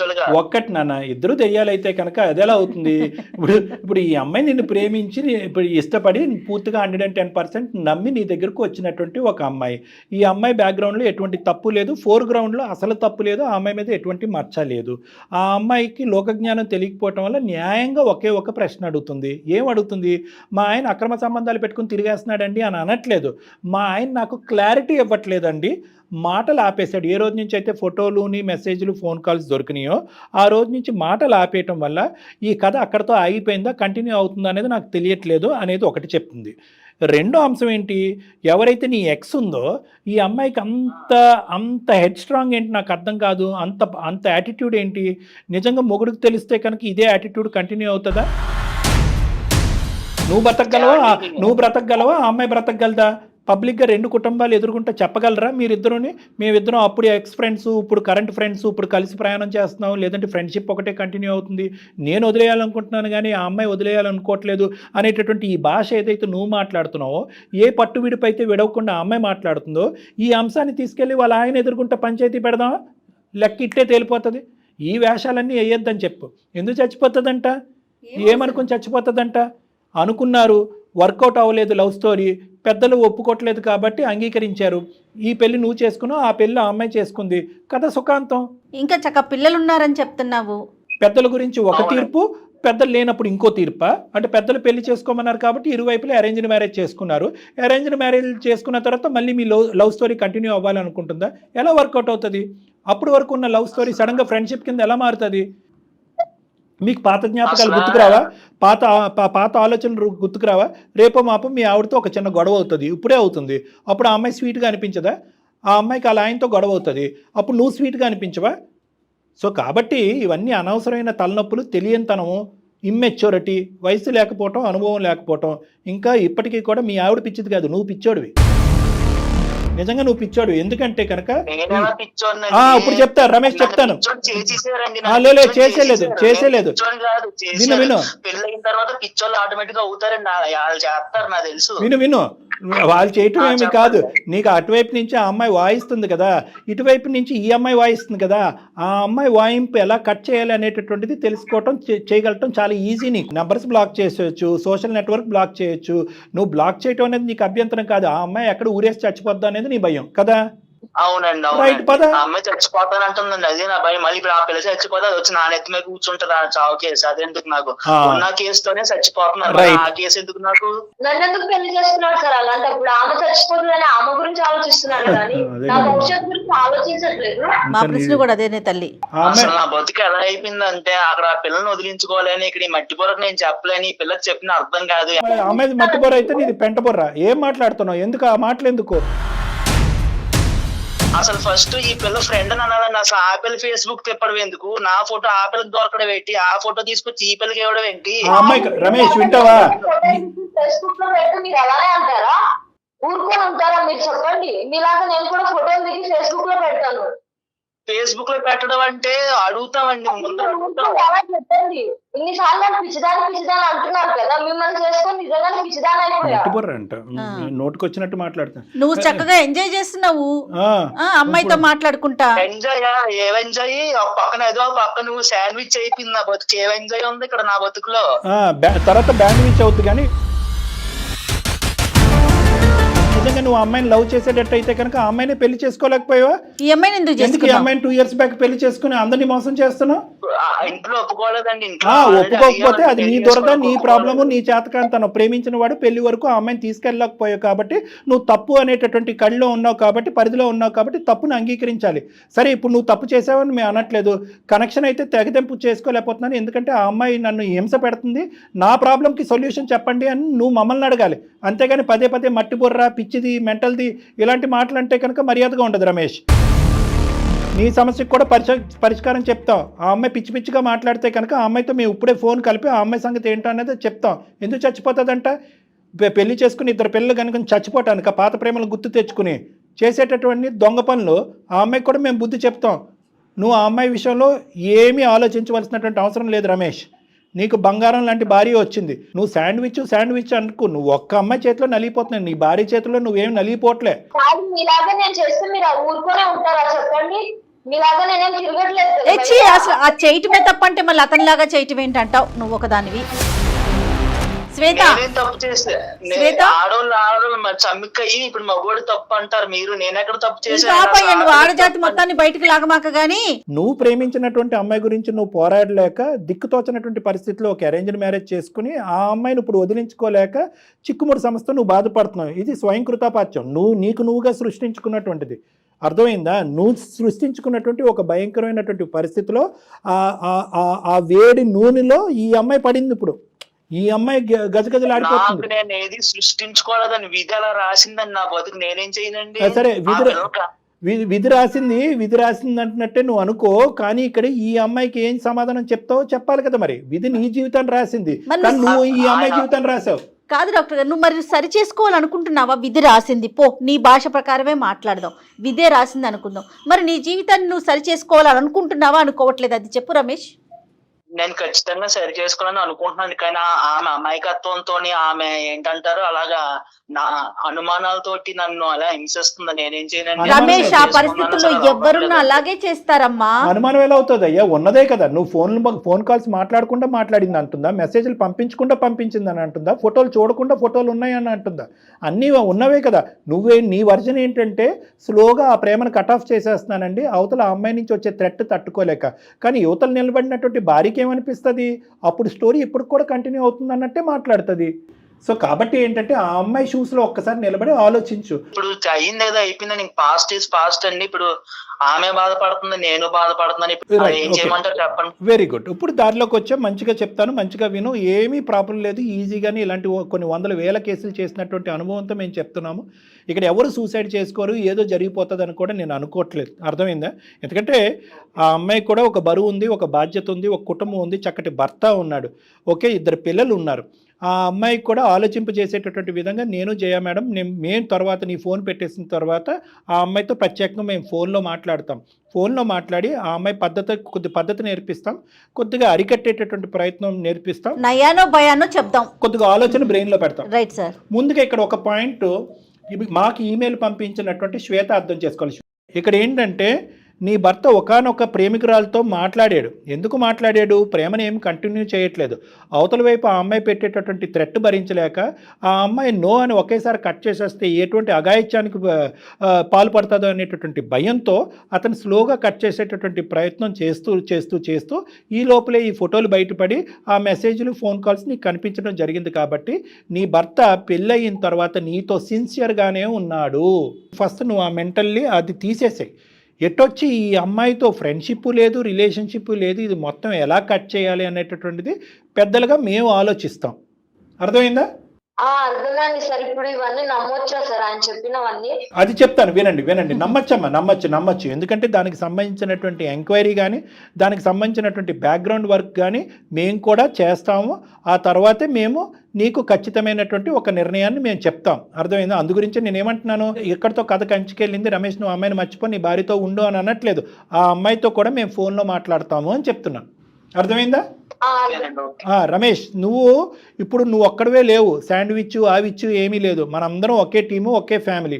ఒక్కటి నాన్న, ఇద్దరు దెయ్యాలైతే కనుక అది ఎలా అవుతుంది? ఇప్పుడు ఈ అమ్మాయి నిన్ను ప్రేమించి ఇప్పుడు ఇష్టపడి పూర్తిగా 110% నమ్మి నీ దగ్గరకు వచ్చినటువంటి ఒక అమ్మాయి. ఈ అమ్మాయి బ్యాక్గ్రౌండ్లో ఎటువంటి తప్పు లేదు, ఫోర్గ్రౌండ్లో అసలు తప్పు లేదు, ఆ అమ్మాయి మీద ఎటువంటి మచ్చ లేదు. ఆ అమ్మాయికి లోకజ్ఞానం తెలియకపోవటం వల్ల న్యాయంగా ఒకే ఒక ప్రశ్న అడుగుతుంది. ఏం అడుగుతుంది? మా ఆయన అక్రమ సంబంధాలు పెట్టుకుని తిరిగేస్తున్నాడండి అని అనట్లేదు. మా ఆయన నాకు క్లారిటీ ఇవ్వట్లేదండి, మాటలు ఆపేశాడు. ఏ రోజు నుంచి అయితే ఫోటోలుని మెసేజ్లు ఫోన్ కాల్స్ దొరికినాయో ఆ రోజు నుంచి మాటలు ఆపేయటం వల్ల ఈ కథ అక్కడితో ఆగిపోయిందా కంటిన్యూ అవుతుందా అనేది నాకు తెలియట్లేదు అనేది ఒకటి చెప్తుంది. రెండో అంశం ఏంటి? ఎవరైతే నీ ఎక్స్ ఉందో ఈ అమ్మాయికి అంత హెడ్ స్ట్రాంగ్ ఏంటి నాకు అర్థం కాదు, అంత యాటిట్యూడ్ ఏంటి? నిజంగా మొగుడికి తెలిస్తే కనుక ఇదే యాటిట్యూడ్ కంటిన్యూ అవుతుందా? నువ్వు బ్రతకగలవా? ఆ అమ్మాయి బ్రతకగలదా? పబ్లిక్గా 2 కుటుంబాలు ఎదుర్కొంటే చెప్పగలరా మీరిద్దరుని? మేమిద్దరం అప్పుడు ఎక్స్ ఫ్రెండ్స్, ఇప్పుడు కరెంట్ ఫ్రెండ్స్, ఇప్పుడు కలిసి ప్రయాణం చేస్తున్నాం, లేదంటే ఫ్రెండ్షిప్ ఒకటే కంటిన్యూ అవుతుంది, నేను వదిలేయాలనుకుంటున్నాను కానీ ఆ అమ్మాయి వదిలేయాలనుకోవట్లేదు అనేటటువంటి ఈ భాష ఏదైతే నువ్వు మాట్లాడుతున్నావో, ఏ పట్టు విడిపు అయితే విడవకుండా ఆ అమ్మాయి మాట్లాడుతుందో, ఈ అంశాన్ని తీసుకెళ్ళి వాళ్ళ ఆయన ఎదుర్కొంటే పంచాయతీ పెడదామా? లెక్క ఇట్టే తేలిపోతుంది. ఈ వేషాలన్నీ వేయొద్దని చెప్పు. ఎందుకు చచ్చిపోతుందంట? ఏమనుకుని చచ్చిపోతుందంట? అనుకున్నారు, వర్కౌట్ అవ్వలేదు లవ్ స్టోరీ, పెద్దలు ఒప్పుకోవట్లేదు కాబట్టి అంగీకరించారు. ఈ పెళ్లి నువ్వు చేసుకున్నావు, ఆ పెళ్లి ఆ అమ్మాయి చేసుకుంది, కథ సుఖాంతం. ఇంకా చక్క పిల్లలు ఉన్నారని చెప్తున్నావు. పెద్దల గురించి ఒక తీర్పు, పెద్దలు లేనప్పుడు ఇంకో తీర్పా? అంటే పెద్దలు పెళ్లి చేసుకోమన్నారు కాబట్టి ఇరువైపులా అరేంజ్డ్ మ్యారేజ్ చేసుకున్నారు. అరేంజ్డ్ మ్యారేజ్ చేసుకున్న తర్వాత మళ్ళీ మీ లవ్ స్టోరీ కంటిన్యూ అవ్వాలనుకుంటుందా? ఎలా వర్కౌట్ అవుతుంది? అప్పుడు వరకు ఉన్న లవ్ స్టోరీ సడన్గా ఫ్రెండ్షిప్ కింద ఎలా మారుతుంది? మీకు పాత జ్ఞాపకాలు గుర్తుకురావా? పాత ఆలోచనలు గుర్తుకురావా? రేపో మాపో మీ ఆవిడతో ఒక చిన్న గొడవ అవుతుంది, ఇప్పుడే అవుతుంది. అప్పుడు ఆ అమ్మాయి స్వీట్గా అనిపించదా? ఆ అమ్మాయికి అలా ఆయనతో గొడవ అవుతుంది, అప్పుడు నువ్వు స్వీట్గా అనిపించవా? సో కాబట్టి ఇవన్నీ అనవసరమైన తలనొప్పులు, తెలియనితనము, ఇమ్మెచ్యూరిటీ, వయసు లేకపోవటం, అనుభవం లేకపోవటం. ఇంకా ఇప్పటికీ కూడా మీ ఆవిడ పిచ్చిది కాదు, నువ్వు పిచ్చోడివి. నిజంగా నువ్వు పిచ్చాడు. ఎందుకంటే కనుక నేనేలా పిచ్చోడిని ఇప్పుడు చెప్తా రమేష్, చెప్తాను. చేసేసారండి, లేదు చేసేలేదు. కాదు విను పెళ్ళైన తర్వాత పిచ్చోళ్ళు ఆటోమేటిక్ గా అవుతారండి, వాళ్ళు చేస్తారు నాకు తెలుసు. విను వాళ్ళు చేయటం ఏమి కాదు. నీకు అటువైపు నుంచి ఆ అమ్మాయి వాయిస్తుంది కదా, ఇటువైపు నుంచి ఈ అమ్మాయి వాయిస్తుంది కదా, ఆ అమ్మాయి వాయింపు ఎలా కట్ చేయాలి అనేటటువంటిది తెలుసుకోవటం చేయగలటం చాలా ఈజీ. నీకు నెంబర్స్ బ్లాక్ చేసేయచ్చు, సోషల్ నెట్వర్క్ బ్లాక్ చేయొచ్చు. నువ్వు బ్లాక్ చేయటం అనేది నీకు అభ్యంతరం కాదు. ఆ అమ్మాయి ఎక్కడ ఊరేసి చచ్చిపోద్దా అనేది నీ భయం కదా. అవునండి అవునండి, ఆ అమ్మాయి చచ్చిపోతానంటుందండి, అదే నా భయం. మళ్ళీ ఇప్పుడు ఆ పిల్ల చచ్చిపోతే అది వచ్చి నా నెత్తి మీద కూర్చుంటారు ఆ చావు కేసు. అదెందుకు నాకు, ఉన్న కేసుతోనే చచ్చిపోతున్నారు, ఆ కేసు ఎందుకు నాకు? నన్ను ఎందుకు పెళ్లి చేస్తున్నాడు సార్? అలాంటప్పుడు ఆమె చచ్చిపోతుందని ఆమె గురించి ఆలోచిస్తున్నాడు కానీ నా భవిష్యత్తు గురించి ఆలోచించట్లేదు. మా ప్రశ్న కూడా అదేనే తల్లి. అసలు నా బతుకు ఎలా అయిపోయిందంటే అక్కడ ఆ పిల్లని వదిలించుకోవాలని, ఇక్కడ ఈ మట్టి బొరకు నేను చెప్పలేని, ఈ పిల్లకి చెప్పిన అర్థం కాదు. అమ్మాయి మట్టి బొర్ర అయితే నీది పెంట బొర్ర. ఏం మాట్లాడుతున్నావు? ఎందుకు ఆ మాటలు ఎందుకు? అసలు ఫస్ట్ ఈ పిల్ల ఫ్రెండ్ అని అనాలండి. అసలు ఆ పిల్ల ఫేస్బుక్ తిప్పడం ఎందుకు? నా ఫోటో ఆ పిల్లకి దొరకడం ఏంటి? ఆ ఫోటో తీసుకొచ్చి ఈ పిల్లకి ఇవ్వడం ఏంటి? రమేష్ వింటావా? ఫేస్బుక్ లో పెట్టి మీరు అలానే అంటారా? ఊరుకొని ఉంటారా? మీరు చెప్పండి. మీలాగా నేను కూడా ఫోటోలు దిగి ఫేస్బుక్ లో పెడతాను. ఫేస్బుక్ లో పెట్టడం అంటే అడుగుతామండి ముందు. చెప్పండి, ఇన్నిసార్లు నన్ను పిచ్చిదాని అంటున్నారు కదా, మిమ్మల్ని చేసుకొని నిజంగానే పిచ్చిదాని అయిపోయా. నోటుకు వచ్చినట్టు మాట్లాడతా. నువ్వు చక్కగా ఎంజాయ్ చేస్తున్నావు అమ్మాయితో మాట్లాడుకుంటా. ఎంజాయ్ ఏం ఎంజాయ్? ఒక పక్కన ఏదో ఒక పక్క నువ్వు శాండ్విచ్ అయిపోయింది నా బతుకు. ఏం ఎంజాయ్ ఉంది ఇక్కడ నా బతుకులో? తర్వాత బ్యాండ్విచ్ అవుతుంది. కానీ నిజంగా నువ్వు అమ్మాయిని లవ్ చేసేటట్టు అయితే కనుక ఆ అమ్మాయిని పెళ్లి చేసుకోలేకపోయావా? ఈ అమ్మాయిని ఎందుకు ఈ అమ్మాయిని 2 years బ్యాక్ పెళ్లి చేసుకుని అందరినీ మోసం చేస్తున్నావు? ఇంట్లో ఒప్పుకోలేదండి. ఒప్పుకోకపోతే అది నీ దురద, నీ ప్రాబ్లము, నీ చేతకాంతనం. ప్రేమించిన వాడు పెళ్లి వరకు ఆ అమ్మాయిని తీసుకెళ్ళకపోయావు కాబట్టి నువ్వు తప్పు అనేటటువంటి కళ్ళలో ఉన్నావు కాబట్టి, పరిధిలో ఉన్నావు కాబట్టి తప్పును అంగీకరించాలి. సరే, ఇప్పుడు నువ్వు తప్పు చేసావని మేము అనట్లేదు. కనెక్షన్ అయితే తెగదెంపు చేసుకోలేకపోతున్నాను, ఎందుకంటే ఆ అమ్మాయి నన్ను హింస పెడుతుంది, నా ప్రాబ్లంకి సొల్యూషన్ చెప్పండి అని నువ్వు మమ్మల్ని అడగాలి. అంతేగాని పదే పదే మట్టి బుర్ర, పిచ్చిది, మెంటల్ది ఇలాంటి మాటలు అంటే కనుక మర్యాదగా ఉండదు రమేష్. నీ సమస్యకు కూడా పరిష్కారం చెప్తాం. ఆ అమ్మాయి పిచ్చి పిచ్చిగా మాట్లాడితే కనుక ఆ అమ్మాయితో మేము ఇప్పుడే ఫోన్ కలిపి ఆ అమ్మాయి సంగతి ఏంటో అనేది చెప్తాం. ఎందుకు చచ్చిపోతుందంట? పెళ్లి చేసుకుని 2 పిల్లలు కనుక చచ్చిపోవటానికి పాత ప్రేమలు గుర్తు తెచ్చుకుని చేసేటటువంటి దొంగ పనులు ఆ అమ్మాయికి కూడా మేము బుద్ధి చెప్తాం. నువ్వు ఆ అమ్మాయి విషయంలో ఏమీ ఆలోచించవలసినటువంటి అవసరం లేదు రమేష్. నీకు బంగారం లాంటి భార్య వచ్చింది. నువ్వు శాండ్విచ్ అనుకో, నువ్వు ఒక్క అమ్మాయి చేతిలో నలిగిపోతున్నావు, నీ భార్య చేతిలో నువ్వేం నలిగిపోవట్లే. మీలాగా నేను చేస్తే మీరు ఊరుకోనే ఉంటారా చెప్పండి? మీలాగా నేనేం తిరగట్లేదు. అసలు ఆ చేయటమే తప్పంటే మళ్ళీ అతనిలాగా చేయటం ఏంటంటావు నువ్వు ఒకదానివి? శ్వేత, తప్పు చేస్తే ఆడోళ్ళు మరి చమ్మిక్కయ్యి ఇప్పుడు మగోడు తప్పు అంటారు మీరు. నేను ఎక్కడ తప్పు చేశాను? నువ్వు ఆడజాతి మొత్తాన్ని బయటకు లాగమాక గానీ నువ్వు ప్రేమించినటువంటి అమ్మాయి గురించి నువ్వు పోరాడలేక దిక్కుతోచినటువంటి పరిస్థితిలో ఒక అరేంజ్డ్ మ్యారేజ్ చేసుకుని ఆ అమ్మాయిని ఇప్పుడు వదిలించుకోలేక చిక్కుముడి సంస్థ నువ్వు బాధపడుతున్నావు. ఇది స్వయం కృతాపాత్యం. నువ్వుగా సృష్టించుకున్నటువంటిది. అర్థమైందా? నువ్వు సృష్టించుకున్నటువంటి ఒక భయంకరమైనటువంటి పరిస్థితిలో ఆ వేడి నూనెలో ఈ అమ్మాయి పడింది. ఇప్పుడు ఈ అమ్మాయి గజగజలాడిపోతుంది. నేను ఏది సృష్టించుకోలేదని విధి అలా రాసిందని నా బతుకు నేనేం చేయనండి. సరే, విధి రాసింది అంటున్నట్టే నువ్వు అనుకో, కానీ ఇక్కడ ఈ అమ్మాయికి ఏం సమాధానం చెప్తావో చెప్పాలి కదా. మరి విధి నీ జీవితాన్ని రాసింది, కానీ నువ్వు ఈ అమ్మాయి జీవితాన్ని రాసావు. కాదు డాక్టర్ గారు, నువ్వు మరి సరి చేసుకోవాలనుకుంటున్నావా? విధి రాసింది, పో నీ భాష ప్రకారమే మాట్లాడదాం. విధే రాసింది అనుకుందాం. మరి నీ జీవితాన్ని నువ్వు సరి చేసుకోవాలనుకుంటున్నావా, అనుకోవట్లేదు? అది చెప్పు రమేష్. నేను ఖచ్చితంగా సరి చేసుకోవాలని అనుకుంటున్నాను, కానీ ఆమె అమాయకత్వంతో, ఆమె ఏంటంటారు అలాగా నా అనుమానాలతోటి నన్ను అలా హింసిస్తుంది. నేనేం చేయను రమేష్. ఆ పరిస్థితుల్లో ఎవరున్నా అలాగే చేస్తారమ్మా. అనుమానం ఎలా అవుతుంది అయ్యా? ఉన్నదే కదా. నువ్వు ఫోన్ కాల్స్ మాట్లాడకుండా మాట్లాడింది అంటుందా? మెసేజ్లు పంపించకుండా పంపించిందని అంటుందా? ఫోటోలు చూడకుండా ఫోటోలు ఉన్నాయని అంటుందా? అన్నీ ఉన్నవే కదా. నీ వర్జన్ ఏంటంటే స్లోగా ఆ ప్రేమను కట్ ఆఫ్ చేసేస్తున్నానండి, అవతల ఆ అమ్మాయి నుంచి వచ్చే థ్రెట్ తట్టుకోలేక. కానీ యువతలు నిలబడినటువంటి భార్యకి ఏమనిపిస్తుంది? అప్పుడు స్టోరీ ఇప్పుడు కూడా కంటిన్యూ అవుతుంది అన్నట్టే మాట్లాడుతుంది. సో కాబట్టి ఏంటంటే ఆ అమ్మాయి షూస్ లో ఒక్కసారి నిలబడి ఆలోచించు. ఇప్పుడు అయింది ఏదో అయిపోయింది, పాస్ట్ ఈజ్ పాస్ట్ అండి. ఇప్పుడు ఆమె బాధపడుతుంది, నేను బాధపడుతున్నాను. ఇప్పుడు ఏం చేయమంటారు చెప్పండి? Very good. ఇప్పుడు దారిలోకి వచ్చా, మంచిగా చెప్తాను, మంచిగా విను. ఏమీ ప్రాబ్లం లేదు. ఈజీగానే ఇలాంటి కొన్ని 100,000 కేసులు చేసినటువంటి అనుభవంతో మేము చెప్తున్నాము. ఇక్కడ ఎవరు సూసైడ్ చేసుకోరు, ఏదో జరిగిపోతుంది అని కూడా నేను అనుకోవట్లేదు. అర్థమైందా? ఎందుకంటే ఆ అమ్మాయికి కూడా ఒక బరువు ఉంది, ఒక బాధ్యత ఉంది, ఒక కుటుంబం ఉంది, చక్కటి భర్త ఉన్నాడు, ఓకే, 2 పిల్లలు ఉన్నారు. ఆ అమ్మాయికి కూడా ఆలోచింపజేసేటటువంటి విధంగా నేను జయ మేడం మేము తర్వాత నీ ఫోన్ పెట్టేసిన తర్వాత ఆ అమ్మాయితో ప్రత్యేకంగా మేము ఫోన్లో మాట్లాడతాం. ఫోన్లో మాట్లాడి ఆ అమ్మాయి కొద్ది పద్ధతి నేర్పిస్తాం, కొద్దిగా అరికట్టేటటువంటి ప్రయత్నం నేర్పిస్తాం, నయానో భయానో చెప్తాం, కొద్దిగా ఆలోచన బ్రెయిన్లో పెడతాం. Right sir. ముందుగా ఇక్కడ ఒక పాయింట్ మాకు ఈమెయిల్ పంపించినటువంటి శ్వేత అర్థం చేసుకోవాలి. ఇక్కడ ఏంటంటే నీ భర్త ఒకానొక ప్రేమికురాలతో మాట్లాడాడు. ఎందుకు మాట్లాడాడు? ప్రేమను ఏమి కంటిన్యూ చేయట్లేదు. అవతల వైపు ఆ అమ్మాయి పెట్టేటటువంటి థ్రెట్ భరించలేక ఆ అమ్మాయి నో అని ఒకేసారి కట్ చేసేస్తే ఎటువంటి అఘాయిత్యానికి పాల్పడుతుందో అనేటటువంటి భయంతో అతను స్లోగా కట్ చేసేటటువంటి ప్రయత్నం చేస్తూ ఈ లోపలే ఈ ఫోటోలు బయటపడి ఆ మెసేజ్లు ఫోన్ కాల్స్ నీకు కనిపించడం జరిగింది. కాబట్టి నీ భర్త పెళ్ళయిన తర్వాత నీతో సిన్సియర్గానే ఉన్నాడు. ఫస్ట్ నువ్వు ఆ మెంటల్లీ అది తీసేసాయి. ఎటొచ్చి ఈ అమ్మాయితో ఫ్రెండ్షిప్ లేదు, రిలేషన్షిప్ లేదు, ఇది మొత్తం ఎలా కట్ చేయాలి అనేటటువంటిది పెద్దలుగా మేము ఆలోచిస్తాం. అర్థమైందా? అర్థమైంది సార్. ఇప్పుడు ఇవన్నీ నమ్మొచ్చా సార్ ఆయన చెప్పినవన్నీ? అది చెప్తాను, వినండి. నమ్మచ్చమ్మా, నమ్మచ్చు. ఎందుకంటే దానికి సంబంధించినటువంటి ఎంక్వైరీ కానీ దానికి సంబంధించినటువంటి బ్యాక్గ్రౌండ్ వర్క్ కానీ మేము కూడా చేస్తాము. ఆ తర్వాతే మేము నీకు ఖచ్చితమైనటువంటి ఒక నిర్ణయాన్ని మేము చెప్తాం. అర్థమైందా? అందు గురించి నేనేమంటున్నాను, ఎక్కడితో కథ కంచుకెళ్ళింది, రమేష్ నువ్వు అమ్మాయిని మర్చిపో, నీ భార్యతో ఉండు అని అనట్లేదు. ఆ అమ్మాయితో కూడా మేము ఫోన్లో మాట్లాడతాము అని చెప్తున్నాను. అర్థమైందా? రమేష్, నువ్వు ఒక్కడవే లేవు. శాండ్విచ్ ఆవిచ్చు ఏమీ లేదు. మనందరం ఒకే టీము, ఒకే ఫ్యామిలీ.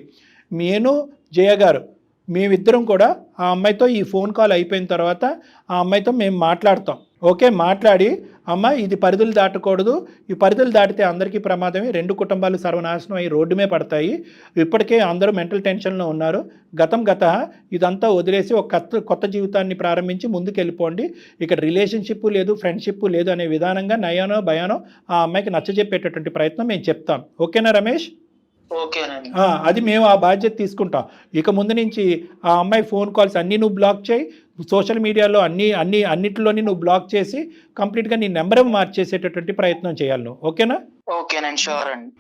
నేను జయ గారు మేమిద్దరం కూడా ఆ అమ్మాయితో ఈ ఫోన్ కాల్ అయిపోయిన తర్వాత ఆ అమ్మాయితో మేము మాట్లాడతాం. ఓకే, మాట్లాడి అమ్మ ఇది పరిధులు దాటకూడదు, ఈ పరిధులు దాటితే అందరికీ ప్రమాదమే, 2 కుటుంబాలు సర్వనాశనం అయ్యి రోడ్డు మీద పడతాయి, ఇప్పటికే అందరూ మెంటల్ టెన్షన్లో ఉన్నారు, గత ఇదంతా వదిలేసి ఒక కొత్త జీవితాన్ని ప్రారంభించి ముందుకు వెళ్ళిపోండి, ఇక్కడ రిలేషన్షిప్ లేదు, ఫ్రెండ్షిప్ లేదు అనే విధానంగా నయానో భయానో ఆ అమ్మాయికి నచ్చజెప్పేటటువంటి ప్రయత్నం మేము చెప్తాం. ఓకేనా రమేష్? అది మేము ఆ బాధ్యత తీసుకుంటాం. ఇక ముందు నుంచి ఆ అమ్మాయి ఫోన్ కాల్స్ అన్నీ నువ్వు బ్లాక్ చేయి, సోషల్ మీడియాలో అన్నిటిలోని నువ్వు బ్లాక్ చేసి కంప్లీట్గా నీ నెంబర్ మార్చేసేటటువంటి ప్రయత్నం చేయాలి నువ్వు. ఓకేనా?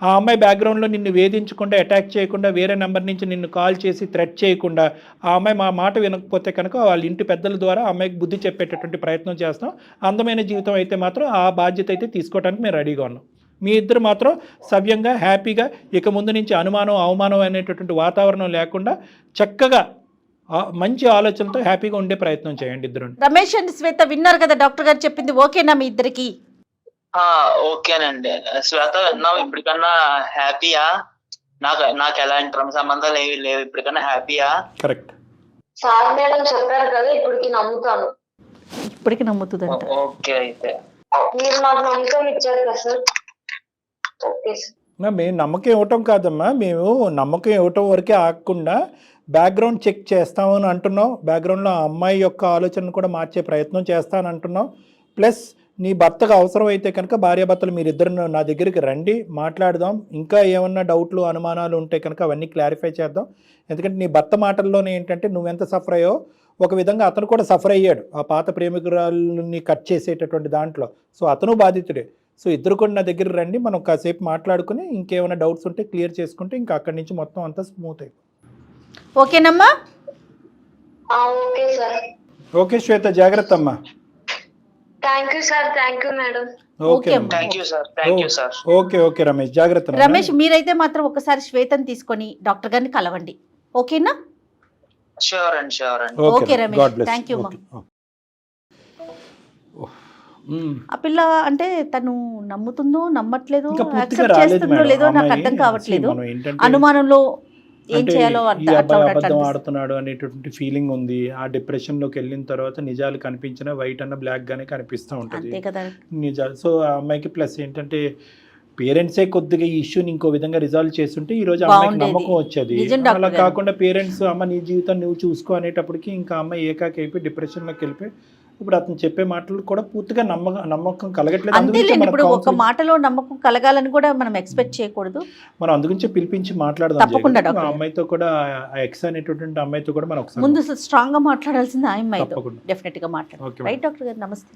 ఆ అమ్మాయి బ్యాక్గ్రౌండ్లో నిన్ను వేధించకుండా, అటాక్ చేయకుండా, వేరే నెంబర్ నుంచి నిన్ను కాల్ చేసి థ్రెట్ చేయకుండా, ఆ అమ్మాయి మా మాట వినకపోతే కనుక వాళ్ళ ఇంటి పెద్దల ద్వారా ఆ అమ్మాయికి బుద్ధి చెప్పేటటువంటి ప్రయత్నం చేస్తాం. అందమైన జీవితం అయితే మాత్రం ఆ బాధ్యత అయితే తీసుకోవడానికి మేము రెడీగా ఉన్నాం. మీ ఇద్దరు మాత్రం సవ్యంగా, హ్యాపీగా, ఇక ముందు నుంచి అనుమానం అవమానం అనేటటువంటి వాతావరణం లేకుండా చక్కగా మంచి ఆలోచనతో హ్యాపీగా ఉండే ప్రయత్నం చేయండి ఇద్దరు. రమేష్ అండ్ శ్వేత విన్నారు కదా డాక్టర్ గారు చెప్పింది, ఓకేనా మీ ఇద్దరికి? ఓకేనండి. శ్వేత విన్నావు, ఇప్పటికన్నా హ్యాపీయా? నాకు ఎలాంటి క్రమ సంబంధాలు ఏవి లేవు, ఇప్పటికన్నా హ్యాపీయా? కరెక్ట్ సార్ మేడం చెప్పారు కదా, ఇప్పటికి నమ్ముతాను. ఇప్పటికి నమ్ముతుందంట. ఓకే, అయితే మీరు నాకు నమ్మకం ఇచ్చారు కదా సార్. Okay sir. మేము నమ్మకం ఇవ్వటం కాదమ్మా, మేము నమ్మకం ఇవ్వటం వరకే ఆగకుండా బ్యాక్గ్రౌండ్ చెక్ చేస్తామని అంటున్నాం. బ్యాక్గ్రౌండ్లో ఆ అమ్మాయి యొక్క ఆలోచనను కూడా మార్చే ప్రయత్నం చేస్తానని అంటున్నాం. ప్లస్ నీ భర్తకు అవసరం అయితే కనుక భార్యాభర్తలు మీరిద్దరు నా దగ్గరికి రండి, మాట్లాడదాం. ఇంకా ఏమన్నా డౌట్లు అనుమానాలు ఉంటే కనుక అవన్నీ క్లారిఫై చేద్దాం. ఎందుకంటే నీ భర్త మాటల్లోనే ఏంటంటే నువ్వెంత సఫర్ అయ్యో ఒక విధంగా అతను కూడా సఫర్ అయ్యాడు ఆ పాత ప్రేమికురాలని కట్ చేసేటటువంటి దాంట్లో. సో అతను బాధితుడే. సో ఇద్దరు కూడా నా దగ్గర రండి, మనం కాసేపు మాట్లాడుకుని ఇంకేమైనా డౌట్స్ ఉంటే క్లియర్ చేసుకుంటే ఇంకా అక్కడి నుంచి మొత్తం అంతా స్మూత్ అయిపోతుంది. ఓకేనమ్మా? Okay sir. ఓకే శ్వేత, జాగ్రత్త అమ్మా. Thank you sir. Thank you madam. Okay Ramesh, జాగ్రత్త. రమేష్ మీరైతే మాత్రం ఒకసారి శ్వేతని తీసుకొని డాక్టర్ గారిని కలవండి. ఓకేనా? Okay Ramesh, thank you. ఆ పిల్ల అంటే తను నమ్ముతుందో నమ్మట్లేదో, యాక్సెప్ట్ చేస్తుందో లేదో నాకు అర్థం కావట్లేదు. అనుమానంలో ఏం చేయాలో అబద్ధం ఆడుతున్నాడు అనేటువంటి ఫీలింగ్ ఉంది. ఆ డిప్రెషన్ లోకి వెళ్ళిన తర్వాత నిజాలు కనిపించిన వైట్ అన్న బ్లాక్ గానే కనిపిస్తూ ఉంటుంది నిజాలు. సో ఆ అమ్మాయికి ప్లస్ ఏంటంటే పేరెంట్సే కొద్దిగా ఈ ఇష్యూని ఇంకో విధంగా రిజాల్వ్ చేస్తుంటే ఈ రోజు అమ్మాయికి నమ్మకం వచ్చేది. అలా కాకుండా పేరెంట్స్ అమ్మ నీ జీవితం నువ్వు చూసుకో అనేటప్పటికి ఇంకా అమ్మాయి ఏకాకి అయిపోయి డిప్రెషన్ లోకి వెళ్ళిపోయి ఇప్పుడు అతను చెప్పే మాటలు కూడా పూర్తిగా నమ్మకం కలగట్లేదు. ఇప్పుడు ఒక మాటలో నమ్మకం కలగాలని కూడా మనం ఎక్స్పెక్ట్ చేయకూడదు. మనం అందుగురించే పిలిపించి మాట్లాడదాం. తప్పకుండా అమ్మాయితో కూడా ఎక్స్ అనేటటువంటి అమ్మాయితో కూడా మనం ముందు స్ట్రాంగ్ గా మాట్లాడాల్సింది ఆ అమ్మాయితో. డెఫినెట్ గా మాట్లాడాలి. రైట్ డాక్టర్ గారు, నమస్తే.